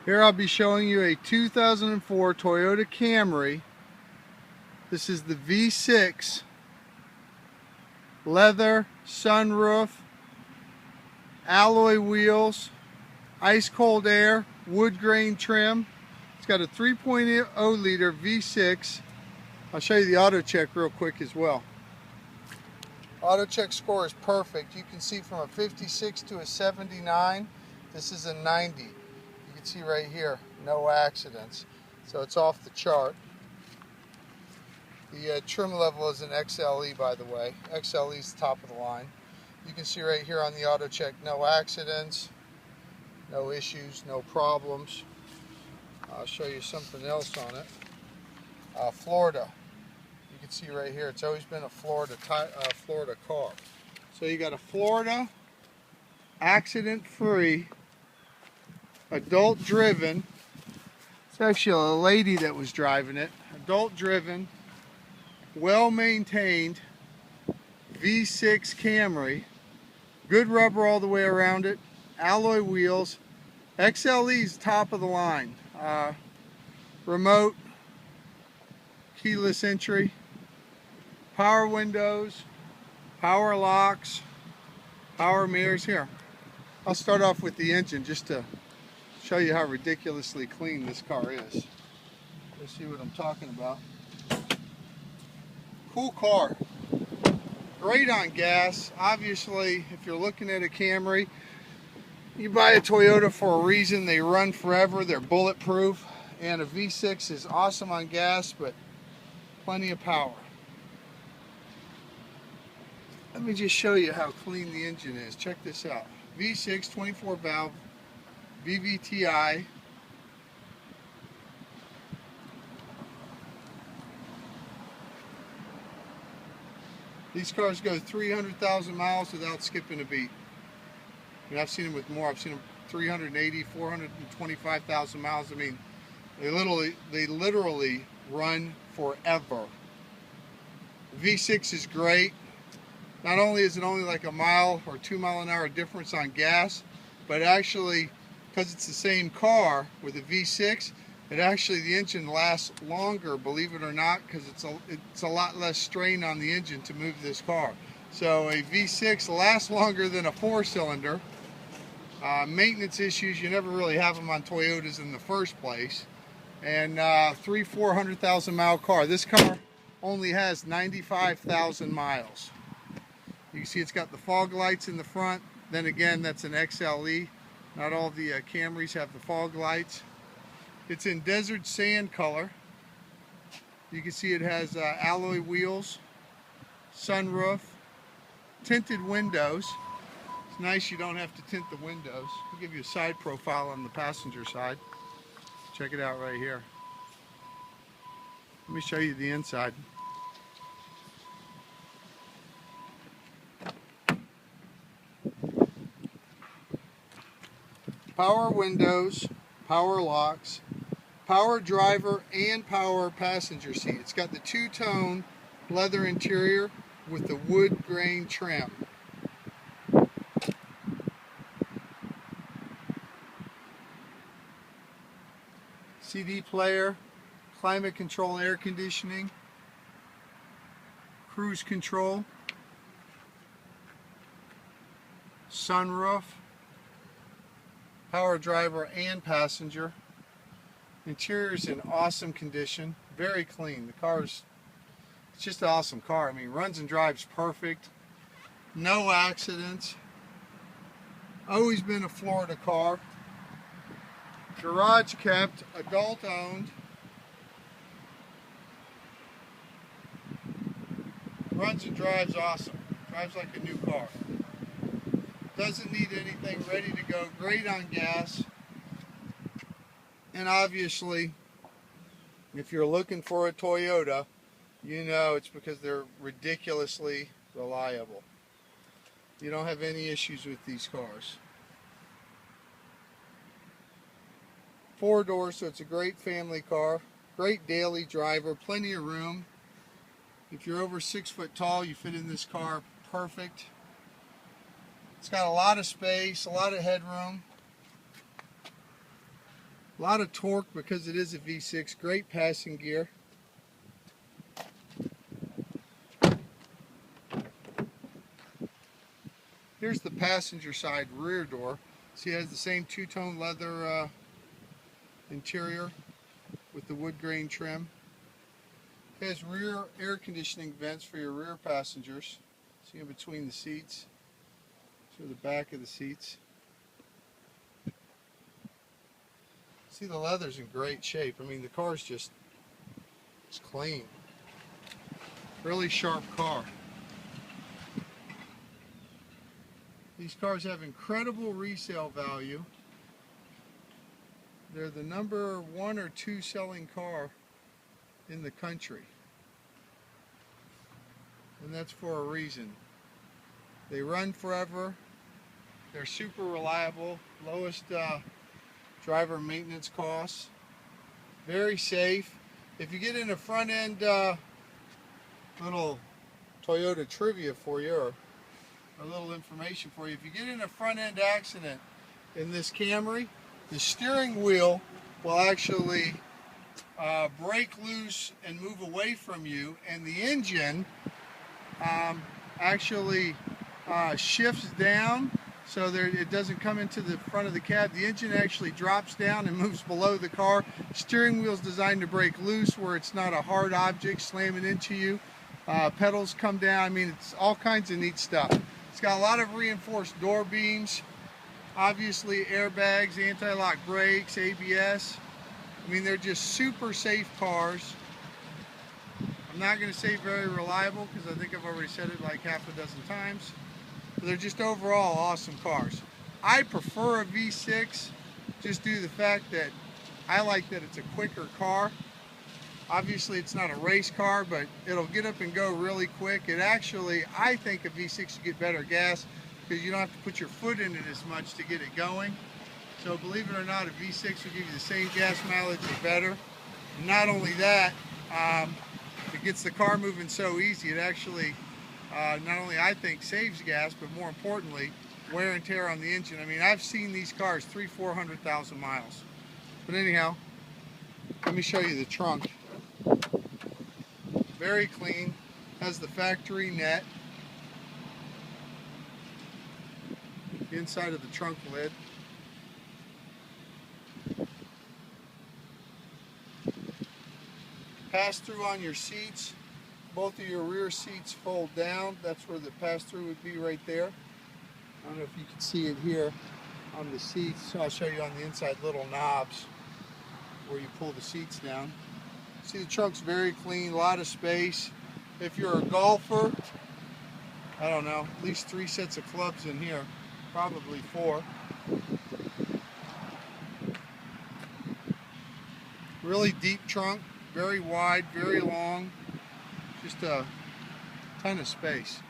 Here I'll be showing you a 2004 Toyota Camry. This is the V6, leather, sunroof, alloy wheels, ice cold air, wood grain trim. It's got a 3.0 liter V6. I'll show you the auto check real quick as well. Auto check score is perfect. You can see from a 56 to a 79. This is a 90. You can see right here, no accidents. So it's off the chart. The trim level is an XLE, by the way. XLE is the top of the line. You can see right here on the auto check, no accidents, no issues, no problems. I'll show you something else on it. Florida. You can see right here, it's always been a Florida car. So you got a Florida, accident-free, adult-driven. It's actually a lady that was driving it. Adult-driven, well-maintained V6 Camry. Good rubber all the way around it. Alloy wheels. XLE's top of the line. Remote, keyless entry, power windows, power locks, power mirrors. Here, I'll start off with the engine just to show you how ridiculously clean this car is. You'll see what I'm talking about. Cool car. Great on gas. Obviously, if you're looking at a Camry, you buy a Toyota for a reason. They run forever. They're bulletproof. And a V6 is awesome on gas, but plenty of power. Let me just show you how clean the engine is. Check this out. V6 24 valve VVTi. These cars go 300,000 miles without skipping a beat. I mean, I've seen them with more. I've seen them 380, 425,000 miles. I mean, they literally run forever. V6 is great. Not only is it only like a mile or 2 mile an hour difference on gas, but actually, because it's the same car with a V6, the engine lasts longer, believe it or not, because it's a lot less strain on the engine to move this car. So a V6 lasts longer than a 4-cylinder. Maintenance issues, you never really have them on Toyotas in the first place. And 400,000 mile car. This car only has 95,000 miles. You can see it's got the fog lights in the front. Then again, that's an XLE. Not all the Camrys have the fog lights. It's in desert sand color. You can see it has alloy wheels, sunroof, tinted windows. It's nice you don't have to tint the windows. I'll give you a side profile on the passenger side. Check it out right here. Let me show you the inside. Power windows, power locks, power driver and power passenger seat. It's got the two-tone leather interior with the wood grain trim. CD player, climate control, air conditioning, cruise control, sunroof, power driver and passenger. Interior is in awesome condition, very clean. The car it's just an awesome car. I mean, runs and drives perfect, no accidents. Always been a Florida car. Garage kept, adult owned. Runs and drives awesome. Drives like a new car. Doesn't need anything, ready to go. Great on gas. And obviously, if you're looking for a Toyota, you know it's because they're ridiculously reliable. You don't have any issues with these cars. 4 doors, so it's a great family car. Great daily driver, plenty of room. If you're over 6 foot tall, you fit in this car perfect. It's got a lot of space, a lot of headroom. A lot of torque because it is a V6. Great passing gear. Here's the passenger side rear door. See, it has the same two-tone leather interior with the wood grain trim. It has rear air conditioning vents for your rear passengers. See in between the seats. Show the back of the seats. See, the leather's in great shape. I mean, the car's just it's clean. Really sharp car. These cars have incredible resale value. They're the number 1 or 2 selling car in the country. And that's for a reason. They run forever. They're super reliable. Lowest driver maintenance costs. Very safe. If you get in a front end little Toyota trivia for you, or a little information for you. If you get in a front end accident in this Camry, the steering wheel will actually break loose and move away from you, and the engine actually shifts down so that it doesn't come into the front of the cab. The engine actually drops down and moves below the car. Steering wheel is designed to break loose where it's not a hard object slamming into you. Pedals come down. I mean, it's all kinds of neat stuff. It's got a lot of reinforced door beams, obviously airbags, anti-lock brakes, ABS. I mean, they're just super safe cars. I'm not going to say very reliable because I think I've already said it like half a dozen times. But they're just overall awesome cars. I prefer a V6 just due to the fact that I like that it's a quicker car. Obviously, it's not a race car, but it'll get up and go really quick. It actually, I think a V6 you get better gas because you don't have to put your foot in it as much to get it going. So believe it or not, a V6 will give you the same gas mileage or better. And not only that, it gets the car moving so easy. It actually, not only I think saves gas, but more importantly, wear and tear on the engine. I mean, I've seen these cars 300,000–400,000 miles. But anyhow, let me show you the trunk. Very clean, has the factory net. The inside of the trunk lid. Pass-through on your seats. Both of your rear seats fold down. That's where the pass-through would be right there. I don't know if you can see it here on the seats. I'll show you on the inside, little knobs where you pull the seats down. See, the trunk's very clean, a lot of space. If you're a golfer, I don't know, at least 3 sets of clubs in here, probably 4. Really deep trunk, very wide, very long, just a ton of space.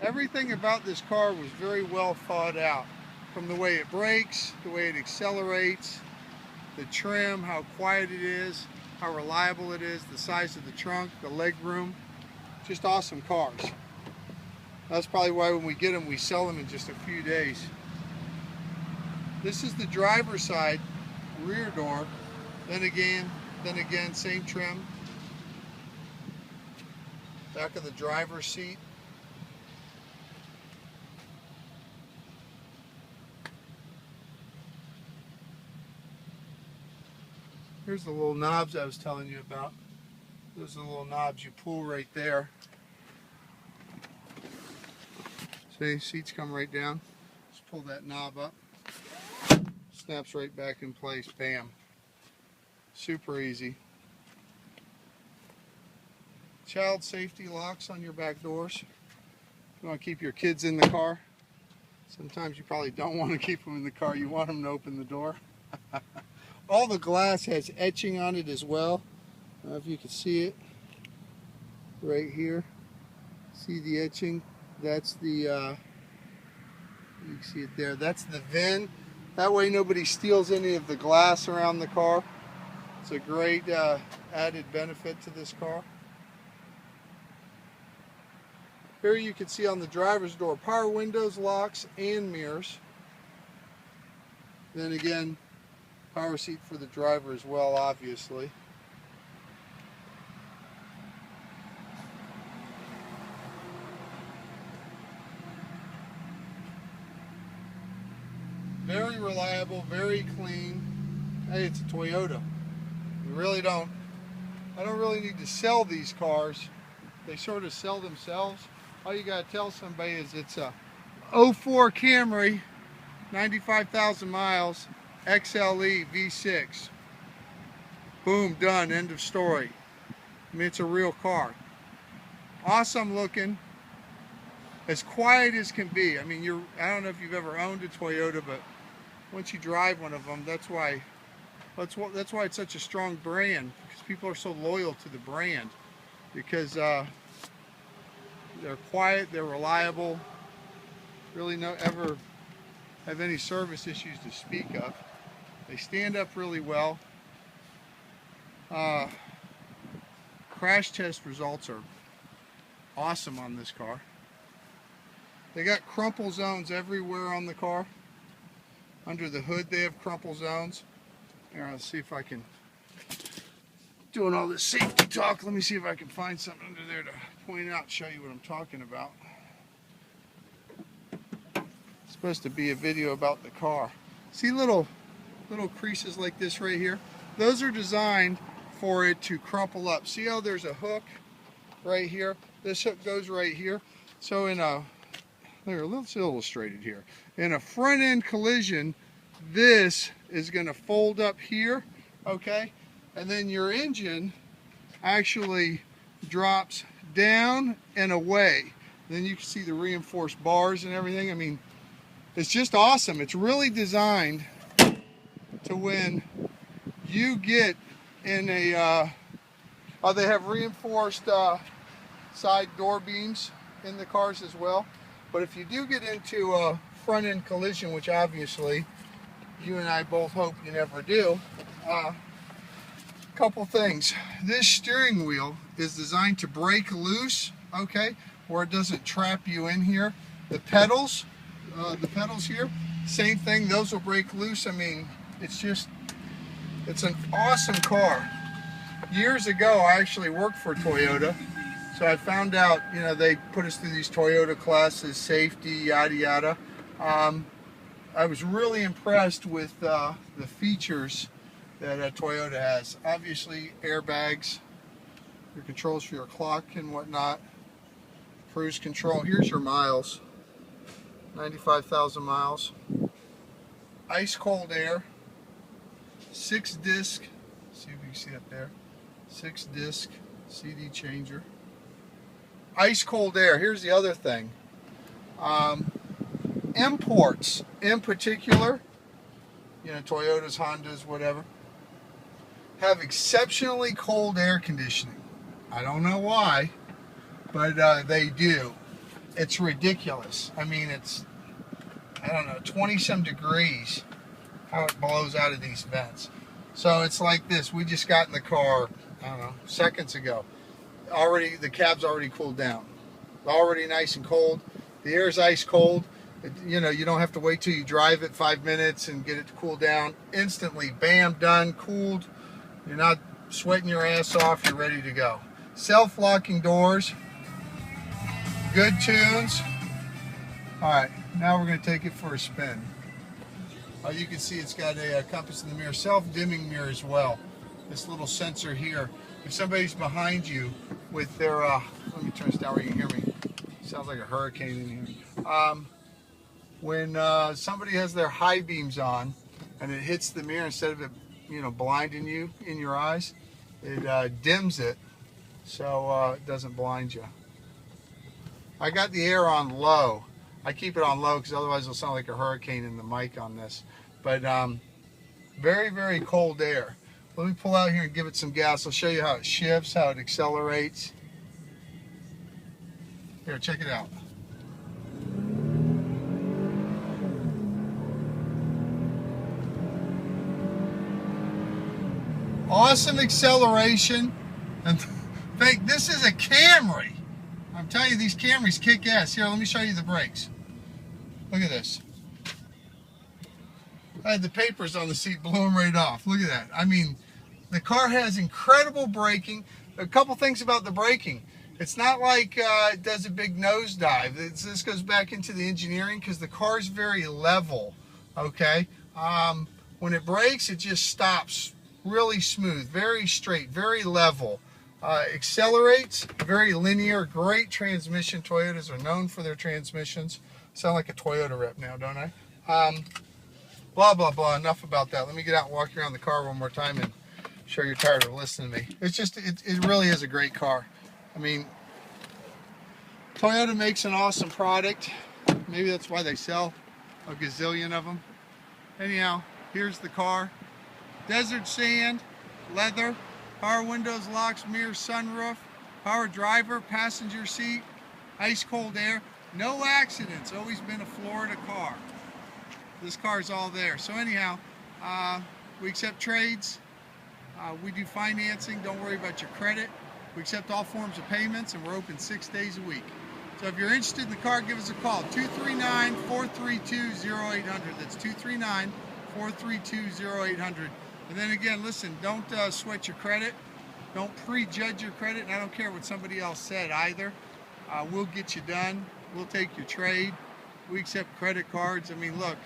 Everything about this car was very well thought out, from the way it brakes, the way it accelerates, the trim, how quiet it is, how reliable it is, the size of the trunk, the leg room. Just awesome cars. That's probably why when we get them, we sell them in just a few days. This is the driver's side rear door. Then again, same trim. Back of the driver's seat. Here's the little knobs I was telling you about. Those are the little knobs you pull right there. See, seats come right down. Just pull that knob up. Snaps right back in place. Bam. Super easy. Child safety locks on your back doors. If you want to keep your kids in the car. Sometimes you probably don't want to keep them in the car. You want them to open the door. All the glass has etching on it as well. I don't know if you can see it right here. See the etching? That's the, you can see it there. That's the VIN. That way nobody steals any of the glass around the car. It's a great added benefit to this car. Here you can see on the driver's door, power windows, locks, and mirrors. Then again, Power seat for the driver as well, obviously. Very reliable, very clean. Hey, it's a Toyota. I don't really need to sell these cars. They sort of sell themselves. All you gotta tell somebody is it's a 04 Camry, 95,000 miles, XLE V6. Boom, done, end of story. I mean, it's a real car. Awesome looking, as quiet as can be. I mean, I don't know if you've ever owned a Toyota, but once you drive one of them, that's why it's such a strong brand, because people are so loyal to the brand, because they're quiet, they're reliable, really don't ever have any service issues to speak of. They stand up really well. Crash test results are awesome on this car. They got crumple zones everywhere on the car. Under the hood they have crumple zones. Here, let's see if I can, doing all this safety talk, let me see if I can find something under there to point out, show you what I'm talking about. It's supposed to be a video about the car. See little creases like this right here? Those are designed for it to crumple up. See how there's a hook right here? This hook goes right here. So let's illustrate it here. In a front end collision, this is going to fold up here, okay? And then your engine actually drops down and away. Then you can see the reinforced bars and everything. I mean, it's just awesome. It's really designed to when you get in a, they have reinforced side door beams in the cars as well. But if you do get into a front end collision, which obviously you and I both hope you never do, couple things. This steering wheel is designed to break loose, okay, where it doesn't trap you in here. The pedals here, same thing, those will break loose. I mean, it's an awesome car. Years ago, I actually worked for Toyota, so I found out, you know, they put us through these Toyota classes, safety, yada yada. I was really impressed with the features that Toyota has. Obviously, airbags, your controls for your clock and whatnot, cruise control. Here's your miles, 95,000 miles. Ice cold air, 6-disc, see if you can see up there, 6-disc CD changer. Ice cold air. Here's the other thing. Imports in particular, you know, Toyotas, Hondas, whatever, have exceptionally cold air conditioning. I don't know why, but they do. It's ridiculous. I mean, it's, I don't know, 20 some degrees how it blows out of these vents. So it's like this. We just got in the car, I don't know, seconds ago. Already, the cab's already cooled down. Already nice and cold. The air's ice cold. You know, you don't have to wait till you drive it 5 minutes and get it to cool down. Instantly, bam, done, cooled. You're not sweating your ass off. You're ready to go. Self-locking doors. Good tunes. All right, now we're going to take it for a spin. You can see it's got a compass in the mirror. Self-dimming mirror as well. This little sensor here. If somebody's behind you with their, let me turn this down where you can hear me. Sounds like a hurricane in here. When somebody has their high beams on and it hits the mirror, instead of it, you know, blinding you in your eyes, it dims it so it doesn't blind you. I got the air on low. I keep it on low because otherwise it'll sound like a hurricane in the mic on this. But very, very cold air. Let me pull out here and give it some gas. I'll show you how it shifts, how it accelerates. Here, check it out. Awesome acceleration. And think this is a Camry. I'm telling you, these Camrys kick ass. Here, let me show you the brakes. Look at this. I had the papers on the seat, blew them right off. Look at that. I mean, the car has incredible braking. A couple things about the braking. It's not like it does a big nosedive. This goes back into the engineering because the car is very level, okay? When it brakes, it just stops really smooth, very straight, very level. Accelerates, very linear, great transmission. Toyotas are known for their transmissions. Sound like a Toyota rep now, don't I? Blah, blah, blah. Enough about that. Let me get out and walk around the car one more time and sure you're tired of listening to me. It's just, it really is a great car. I mean, Toyota makes an awesome product. Maybe that's why they sell a gazillion of them. Anyhow, here's the car. Desert sand, leather, power windows, locks, mirrors, sunroof, power driver, passenger seat, ice cold air. No accidents. Always been a Florida car. This car's all there. So anyhow, we accept trades. We do financing. Don't worry about your credit. We accept all forms of payments, and we're open 6 days a week. So if you're interested in the car, give us a call. 239-432-0800. That's 239-432-0800. And then again, listen, don't sweat your credit. Don't prejudge your credit. And I don't care what somebody else said either. We'll get you done. We'll take your trade. We accept credit cards. I mean, look,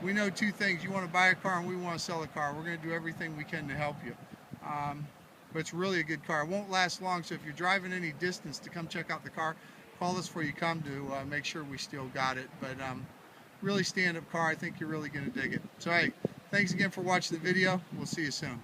we know two things. You want to buy a car and we want to sell a car. We're going to do everything we can to help you. But it's really a good car. It won't last long, so if you're driving any distance to come check out the car, call us before you come to make sure we still got it. But really stand-up car. I think you're really going to dig it. So, hey, thanks again for watching the video. We'll see you soon.